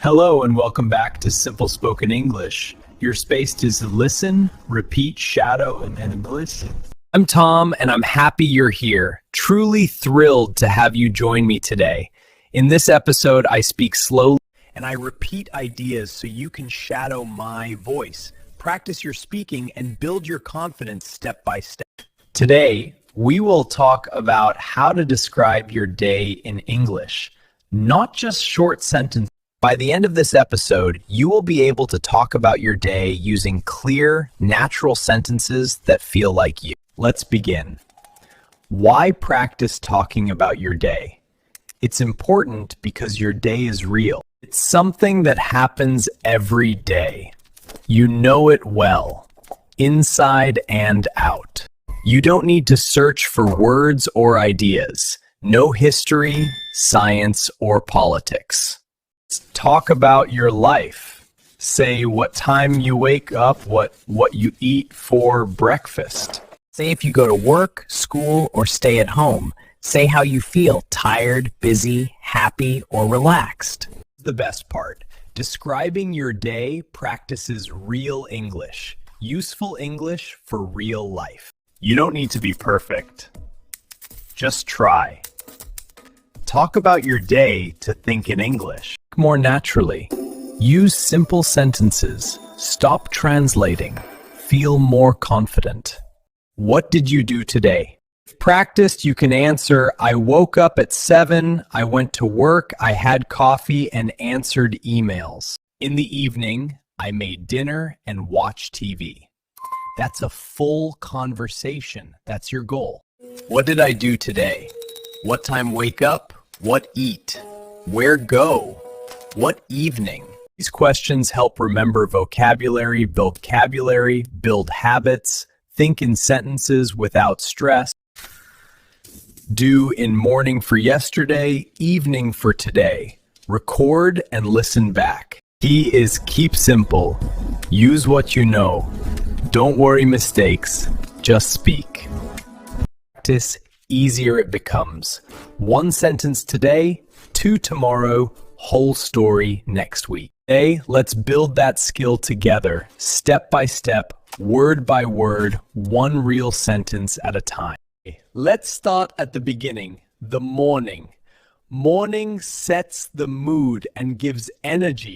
Hello and welcome back to Simple Spoken English. Your space to listen, repeat, shadow, and English. I'm Tom and I'm happy you're here. Truly thrilled to have you join me today. In this episode, I speak slowly and I repeat ideas so you can shadow my voice. Practice your speaking and build your confidence step by step. Today, we will talk about how to describe your day in English, not just short sentences. By the end of this episode, you will be able to talk about your day using clear, natural sentences that feel like you. Let's begin. Why practice talking about your day? It's important because your day is real. It's something that happens every day. You know it well, inside and out. You don't need to search for words or ideas. No history, science, or politics. Talk about your life. Say what time you wake up, what you eat for breakfast. Say if you go to work, school, or stay at home. Say how you feel, tired, busy, happy, or relaxed. The best part, describing your day practices real English. Useful English for real life. You don't need to be perfect. Just try. Talk about your day to think in English more naturally. Use simple sentences. Stop translating. Feel more confident. What did you do today? If practiced, you can answer, I woke up at 7, I went to work, I had coffee and answered emails. In the evening, I made dinner and watched TV. That's a full conversation. That's your goal. What did I do today? What time wake up? What eat? Where go? What evening? These questions help remember vocabulary, build habits, think in sentences without stress. Do in morning for yesterday, evening for today. Record and listen back. Key is keep simple. Use what you know. Don't worry mistakes, just speak. Practice, easier it becomes. 1 sentence today, 2 tomorrow, whole story next week. Today, let's build that skill together, step by step, word by word, 1 real sentence at a time. Let's start at the beginning, the morning. Morning sets the mood and gives energy.